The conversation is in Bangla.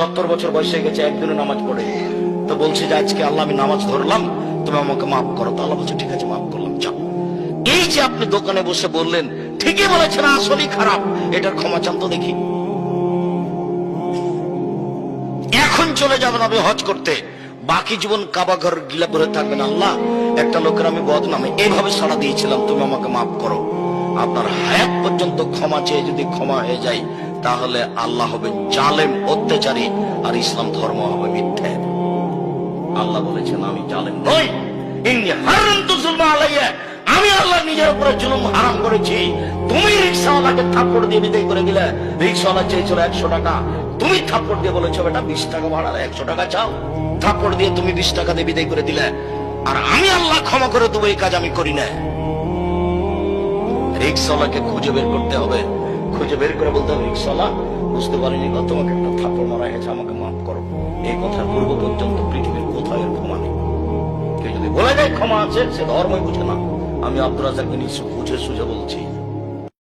70 বছর বয়স হয়ে গেছে, একদিনও নামাজ পড়ে। তো বলছে যে আজকে আল্লাহ আমি নামাজ ধরলাম, তুমি আমাকে মাফ করো। তো আল্লাহ বলছে ঠিক আছে মাফ করলাম, যাও। এই যে আপনি দোকানে বসে বললেন ঠিকই বলেছেন, আসলেই খারাপ, এটার ক্ষমা চান তো দেখি। এখন চলে যাবেন আপনি হজ করতে, বাকি জীবন কাবা ঘর গিলা করে থাকবেন, আল্লাহ একটা লোকের আমি বদনামে এভাবে সাড়া দিয়েছিলাম, তুমি আমাকে মাফ করো। আপনার হায়াত পর্যন্ত ক্ষমা চেয়ে যদি ক্ষমা হয়ে যায়, তাহলে আল্লাহ হবে জালেম, অত্যাচারী, আর ইসলাম ধর্ম হবে মিথ্যা। আল্লাহ বলেছেন আমি জালেম নই, ইন্নী হারামতু যুলমা আলাইয়া, আমি আল্লাহ নিজের উপরে জুলুম হারাম করেছি। তুমি রিকশাওয়ালাকে থাপ্পড় দিয়ে বিদায় করে দিলে, রিকশাওয়ালা চেয়েছিল 100 টাকা, তুমি থাপ্পড় দিয়ে বলেছো বেটা 20 টাকা ভাড়া, 100 টাকা চাও, থাপ্পড় দিয়ে তুমি 20 টাকা দিয়ে বিদায় করে দিলে। আর আমি আল্লাহ ক্ষমা করে দেবো, এই কাজ আমি করি না। রিকশাওয়ালাকে খুঁজে বের করতে হবে, খুঁজে বের করে বলতে হবে রিকশাওয়ালা বুঝতে পারিনি গো, তোমাকে একটা থাপ্পড় মারা হয়েছে, আমাকে মাফ করো। এই কথার পূর্ব পর্যন্ত পৃথিবীর কোথাও এর ক্ষমা নেই। কেউ যদি বলে যায় ক্ষমা আছে, সে ধর্মই বুঝে না। আমি আব্দুর রাজ্জাককে নিশ্চয় বুঝে সুঝে বলছি।